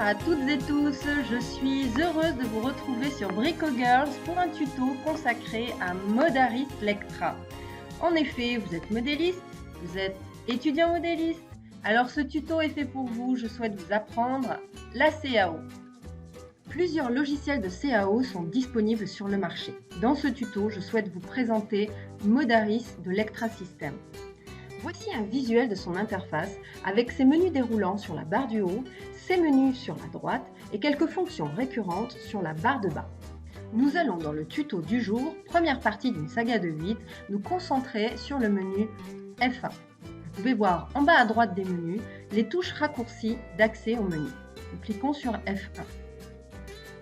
à toutes et tous, je suis heureuse de vous retrouver sur Brico Girls pour un tuto consacré à Modaris Lectra. En effet, vous êtes modéliste, vous êtes étudiant modéliste, alors ce tuto est fait pour vous, je souhaite vous apprendre la CAO. Plusieurs logiciels de CAO sont disponibles sur le marché. Dans ce tuto, je souhaite vous présenter Modaris de Lectra System. Voici un visuel de son interface avec ses menus déroulants sur la barre du haut, ses menus sur la droite et quelques fonctions récurrentes sur la barre de bas. Nous allons dans le tuto du jour, première partie d'une saga de 8, nous concentrer sur le menu F1. Vous pouvez voir en bas à droite des menus les touches raccourcies d'accès au menu. Nous cliquons sur F1.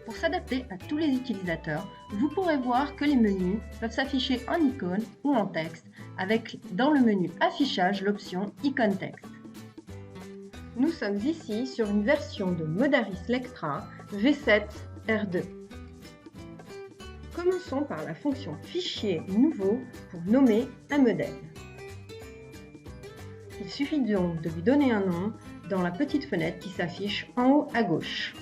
Pour s'adapter à tous les utilisateurs, vous pourrez voir que les menus peuvent s'afficher en icône ou en texte avec dans le menu affichage l'option icône texte. Nous sommes ici sur une version de Modaris Lectra V7 R2. Commençons par la fonction fichier nouveau pour nommer un modèle. Il suffit donc de lui donner un nom dans la petite fenêtre qui s'affiche en haut à gauche.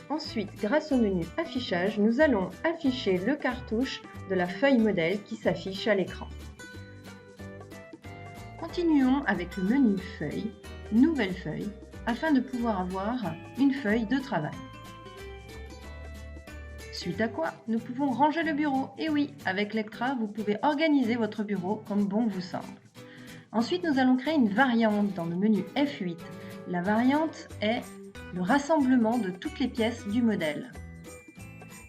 Ensuite, grâce au menu affichage, nous allons afficher le cartouche de la feuille modèle qui s'affiche à l'écran. Continuons avec le menu feuille, nouvelle feuille, afin de pouvoir avoir une feuille de travail. Suite à quoi, nous pouvons ranger le bureau. Et oui, avec Lectra, vous pouvez organiser votre bureau comme bon vous semble. Ensuite, nous allons créer une variante dans le menu F8. La variante est le rassemblement de toutes les pièces du modèle.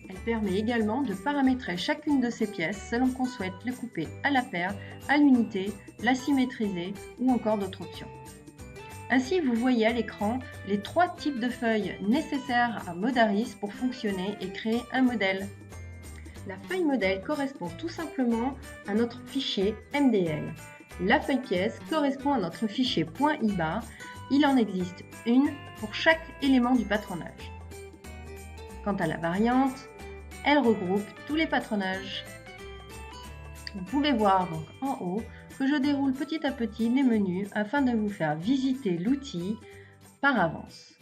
Elle permet également de paramétrer chacune de ces pièces selon qu'on souhaite le couper à la paire, à l'unité, la symétriser ou encore d'autres options. Ainsi, vous voyez à l'écran les 3 types de feuilles nécessaires à Modaris pour fonctionner et créer un modèle. La feuille modèle correspond tout simplement à notre fichier MDL. La feuille pièce correspond à notre fichier .ibar. Il en existe une pour chaque élément du patronage. Quant à la variante, elle regroupe tous les patronages. Vous pouvez voir donc en haut que je déroule petit à petit les menus afin de vous faire visiter l'outil par avance.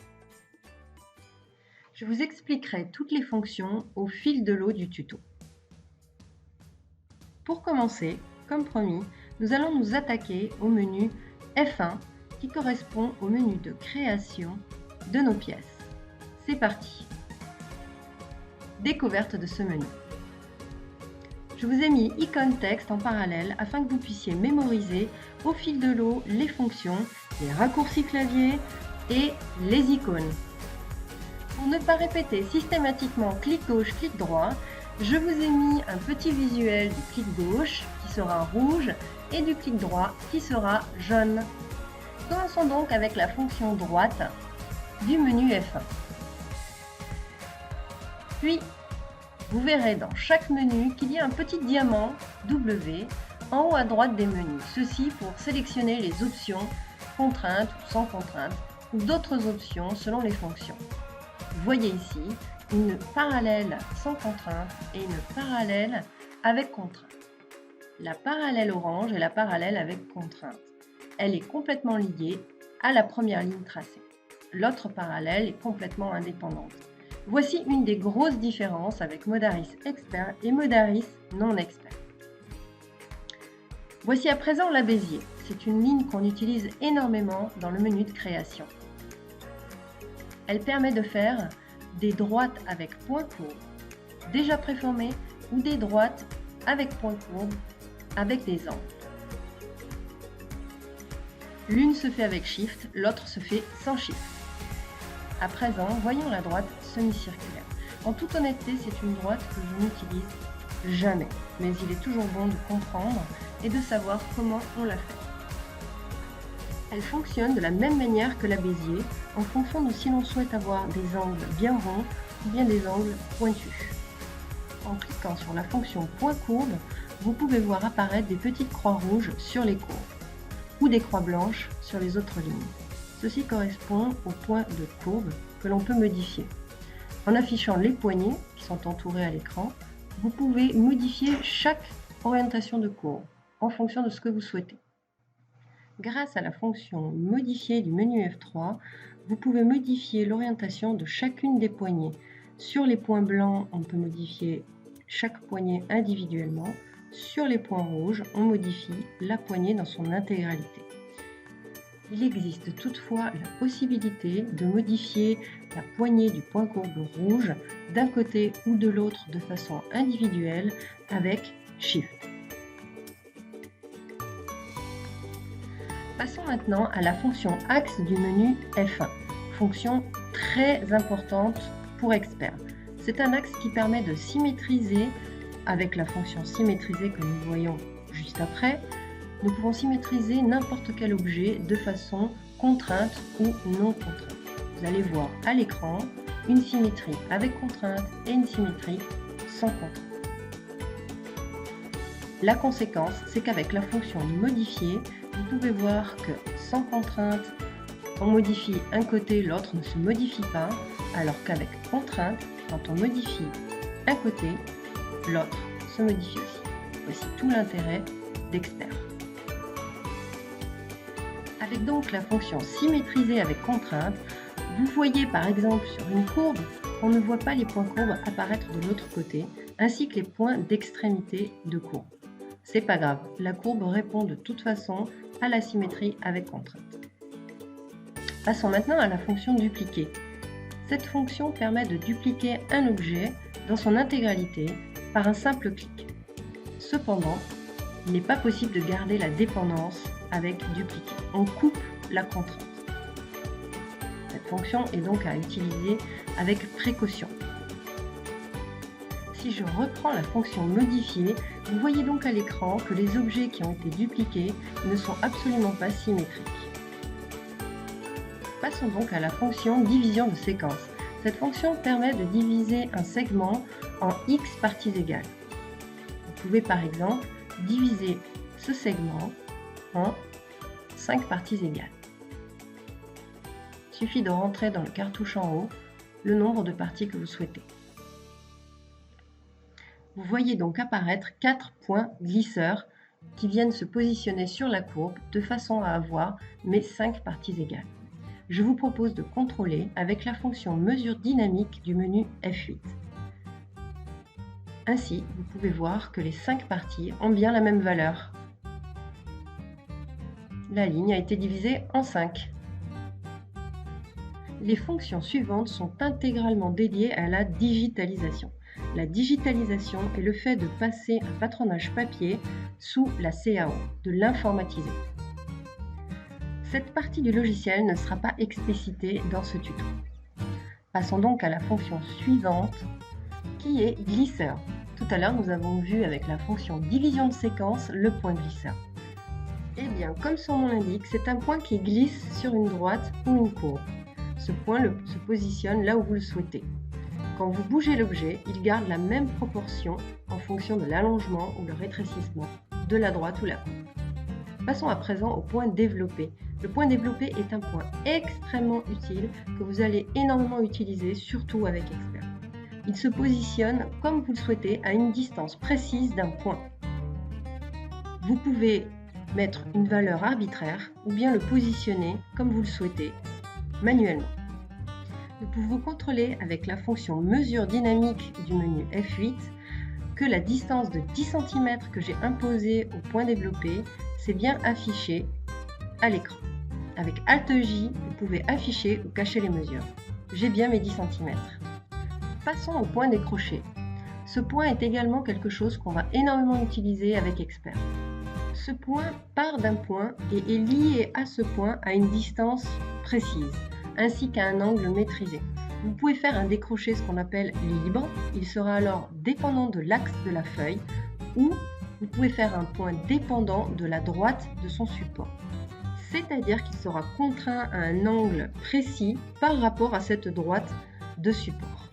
Je vous expliquerai toutes les fonctions au fil de l'eau du tuto. Pour commencer, comme promis, nous allons nous attaquer au menu F1 qui correspond au menu de création de nos pièces. C'est parti! Découverte de ce menu. Je vous ai mis icône texte en parallèle afin que vous puissiez mémoriser au fil de l'eau les fonctions, les raccourcis clavier et les icônes. Pour ne pas répéter systématiquement clic gauche, clic droit, je vous ai mis un petit visuel du clic gauche qui sera rouge et du clic droit qui sera jaune. Commençons donc avec la fonction droite du menu F1. Puis, vous verrez dans chaque menu qu'il y a un petit diamant W en haut à droite des menus. Ceci pour sélectionner les options contraintes ou sans contrainte ou d'autres options selon les fonctions. Vous voyez ici une parallèle sans contrainte et une parallèle avec contrainte. La parallèle orange et la parallèle avec contrainte. Elle est complètement liée à la première ligne tracée. L'autre parallèle est complètement indépendante. Voici une des grosses différences avec Modaris Expert et Modaris Non Expert. Voici à présent la Bézier. C'est une ligne qu'on utilise énormément dans le menu de création. Elle permet de faire des droites avec point courbe, déjà préformées, ou des droites avec point courbe, avec des angles. L'une se fait avec Shift, l'autre se fait sans Shift. À présent, voyons la droite semi-circulaire. En toute honnêteté, c'est une droite que je n'utilise jamais, mais il est toujours bon de comprendre et de savoir comment on la fait. Elle fonctionne de la même manière que la Bézier, en fonction de si l'on souhaite avoir des angles bien ronds ou bien des angles pointus. En cliquant sur la fonction point courbe, vous pouvez voir apparaître des petites croix rouges sur les courbes ou des croix blanches sur les autres lignes. Ceci correspond aux points de courbe que l'on peut modifier. En affichant les poignées qui sont entourées à l'écran, vous pouvez modifier chaque orientation de courbe en fonction de ce que vous souhaitez. Grâce à la fonction modifier du menu F3, vous pouvez modifier l'orientation de chacune des poignées. Sur les points blancs, on peut modifier chaque poignée individuellement. Sur les points rouges, on modifie la poignée dans son intégralité. Il existe toutefois la possibilité de modifier la poignée du point courbe rouge d'un côté ou de l'autre de façon individuelle avec Shift. Passons maintenant à la fonction axe du menu F1, fonction très importante pour experts. C'est un axe qui permet de symétriser avec la fonction symétriser que nous voyons juste après. Nous pouvons symétriser n'importe quel objet de façon contrainte ou non contrainte. Vous allez voir à l'écran une symétrie avec contrainte et une symétrie sans contrainte. La conséquence, c'est qu'avec la fonction modifier, vous pouvez voir que sans contrainte, on modifie un côté, l'autre ne se modifie pas, alors qu'avec contrainte, quand on modifie un côté, l'autre se modifie aussi. Voici tout l'intérêt d'Expert. Avec donc la fonction symétriser avec contrainte, vous voyez par exemple sur une courbe, on ne voit pas les points courbes apparaître de l'autre côté, ainsi que les points d'extrémité de courbe. C'est pas grave, la courbe répond de toute façon à la symétrie avec contrainte. Passons maintenant à la fonction dupliquer. Cette fonction permet de dupliquer un objet dans son intégralité par un simple clic. Cependant, il n'est pas possible de garder la dépendance avec dupliquer. On coupe la contrainte. Cette fonction est donc à utiliser avec précaution. Si je reprends la fonction modifier, vous voyez donc à l'écran que les objets qui ont été dupliqués ne sont absolument pas symétriques. Passons donc à la fonction division de séquence. Cette fonction permet de diviser un segment en X parties égales. Vous pouvez par exemple diviser ce segment en 5 parties égales. Il suffit de rentrer dans le cartouche en haut le nombre de parties que vous souhaitez. Vous voyez donc apparaître 4 points glisseurs qui viennent se positionner sur la courbe de façon à avoir mes 5 parties égales. Je vous propose de contrôler avec la fonction mesure dynamique du menu F8. Ainsi, vous pouvez voir que les 5 parties ont bien la même valeur. La ligne a été divisée en 5. Les fonctions suivantes sont intégralement dédiées à la digitalisation. La digitalisation est le fait de passer un patronage papier sous la CAO, de l'informatiser. Cette partie du logiciel ne sera pas explicitée dans ce tuto. Passons donc à la fonction suivante qui est glisseur. Tout à l'heure, nous avons vu avec la fonction division de séquence le point glisseur. Eh bien, comme son nom l'indique, c'est un point qui glisse sur une droite ou une courbe. Ce point se positionne là où vous le souhaitez. Quand vous bougez l'objet, il garde la même proportion en fonction de l'allongement ou le rétrécissement de la droite ou la courbe. Passons à présent au point développé. Le point développé est un point extrêmement utile que vous allez énormément utiliser, surtout avec Expert. Il se positionne comme vous le souhaitez à une distance précise d'un point. Vous pouvez mettre une valeur arbitraire ou bien le positionner comme vous le souhaitez manuellement. Nous pouvons contrôler avec la fonction mesure dynamique du menu F8 que la distance de 10 cm que j'ai imposée au point développé s'est bien affichée à l'écran. Avec Alt-J, vous pouvez afficher ou cacher les mesures. J'ai bien mes 10 cm. Passons au point décroché. Ce point est également quelque chose qu'on va énormément utiliser avec Expert. Ce point part d'un point et est lié à ce point à une distance précise, ainsi qu'à un angle maîtrisé. Vous pouvez faire un décroché, ce qu'on appelle libre. Il sera alors dépendant de l'axe de la feuille, ou vous pouvez faire un point dépendant de la droite de son support. C'est-à-dire qu'il sera contraint à un angle précis par rapport à cette droite de support.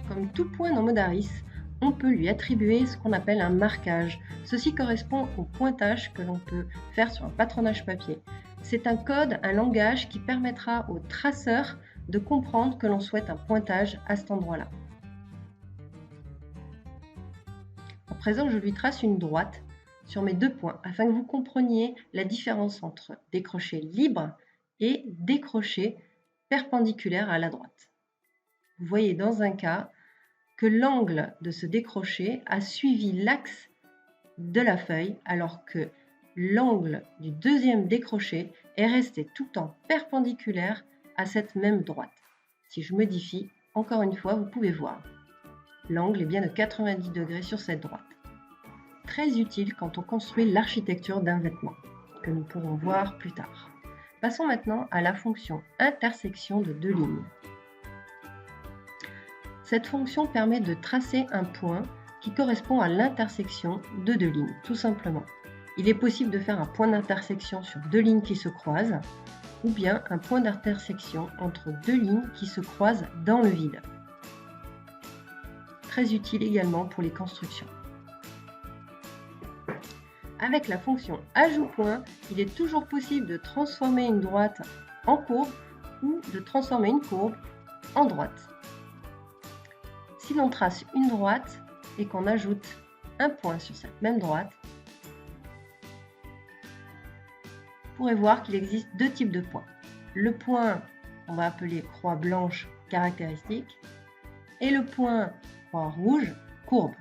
Comme tout point dans Modaris, on peut lui attribuer ce qu'on appelle un marquage. Ceci correspond au pointage que l'on peut faire sur un patronage papier. C'est un code, un langage qui permettra au traceur de comprendre que l'on souhaite un pointage à cet endroit-là. À présent, je lui trace une droite sur mes 2 points afin que vous compreniez la différence entre décroché libre et décroché perpendiculaire à la droite. Vous voyez dans un cas que l'angle de ce décroché a suivi l'axe de la feuille alors que l'angle du deuxième décroché est resté tout le temps perpendiculaire à cette même droite. Si je modifie, encore une fois, vous pouvez voir. L'angle est bien de 90 degrés sur cette droite. Très utile quand on construit l'architecture d'un vêtement, que nous pourrons voir plus tard. Passons maintenant à la fonction intersection de 2 lignes. Cette fonction permet de tracer un point qui correspond à l'intersection de 2 lignes, tout simplement. Il est possible de faire un point d'intersection sur 2 lignes qui se croisent, ou bien un point d'intersection entre 2 lignes qui se croisent dans le vide. Très utile également pour les constructions. Avec la fonction ajout point, il est toujours possible de transformer une droite en courbe ou de transformer une courbe en droite. Si l'on trace une droite et qu'on ajoute un point sur cette même droite, vous pourrez voir qu'il existe 2 types de points. Le point qu'on va appeler croix blanche caractéristique et le point croix rouge courbe.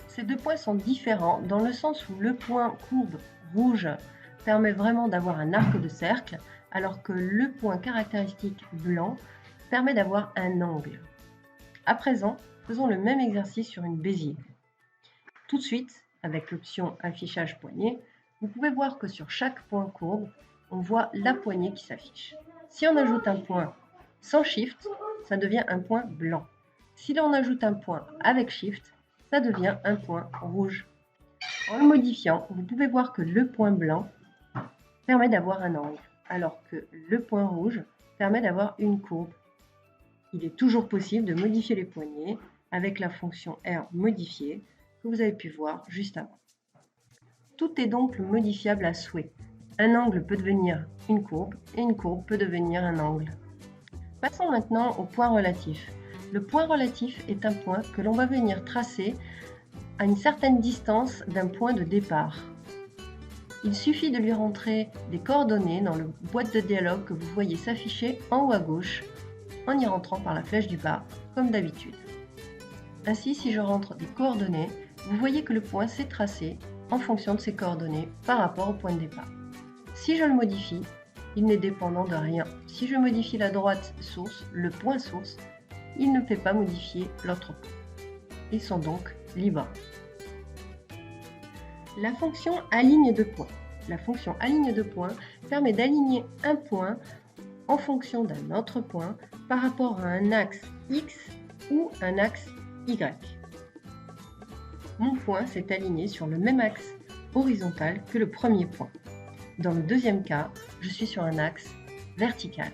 Ces 2 points sont différents dans le sens où le point courbe rouge permet vraiment d'avoir un arc de cercle alors que le point caractéristique blanc permet d'avoir un angle. À présent, faisons le même exercice sur une bézier. Tout de suite, avec l'option affichage poignée, vous pouvez voir que sur chaque point courbe, on voit la poignée qui s'affiche. Si on ajoute un point sans Shift, ça devient un point blanc. Si l'on ajoute un point avec Shift, ça devient un point rouge. En le modifiant, vous pouvez voir que le point blanc permet d'avoir un angle, alors que le point rouge permet d'avoir une courbe. Il est toujours possible de modifier les poignées avec la fonction R modifier que vous avez pu voir juste avant. Tout est donc modifiable à souhait. Un angle peut devenir une courbe et une courbe peut devenir un angle. Passons maintenant au point relatif. Le point relatif est un point que l'on va venir tracer à une certaine distance d'un point de départ. Il suffit de lui rentrer des coordonnées dans le boîte de dialogue que vous voyez s'afficher en haut à gauche en y rentrant par la flèche du bas, comme d'habitude. Ainsi, si je rentre des coordonnées, vous voyez que le point s'est tracé en fonction de ces coordonnées par rapport au point de départ. Si je le modifie, il n'est dépendant de rien. Si je modifie la droite source, le point source, il ne peut pas modifier l'autre point. Ils sont donc libres. La fonction aligne de points. La fonction aligne de points permet d'aligner un point en fonction d'un autre point par rapport à un axe X ou un axe Y. Mon point s'est aligné sur le même axe horizontal que le premier point. Dans le deuxième cas, je suis sur un axe vertical.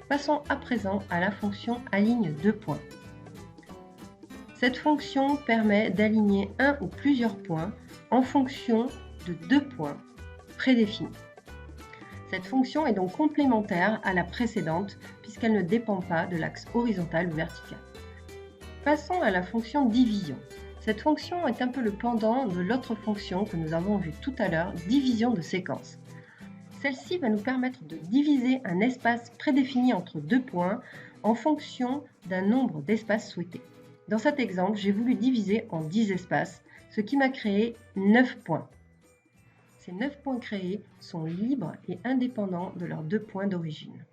Passons à présent à la fonction aligne de points. Cette fonction permet d'aligner un ou plusieurs points en fonction de 2 points prédéfinis. Cette fonction est donc complémentaire à la précédente puisqu'elle ne dépend pas de l'axe horizontal ou vertical. Passons à la fonction division. Cette fonction est un peu le pendant de l'autre fonction que nous avons vue tout à l'heure, division de séquence. Celle-ci va nous permettre de diviser un espace prédéfini entre 2 points en fonction d'un nombre d'espaces souhaités. Dans cet exemple, j'ai voulu diviser en 10 espaces, ce qui m'a créé 9 points. Ces 9 points créés sont libres et indépendants de leurs 2 points d'origine.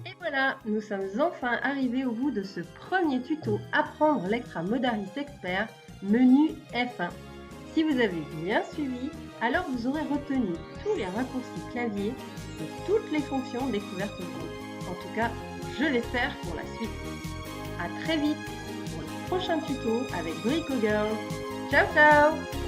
Et voilà, nous sommes enfin arrivés au bout de ce premier tuto Apprendre Lectra Modaris Expert, menu F1. Si vous avez bien suivi, alors vous aurez retenu tous les raccourcis clavier et toutes les fonctions découvertes aujourd'hui. En tout cas, je l'espère pour la suite. À très vite pour le prochain tuto avec Brico Girl. Ciao ciao!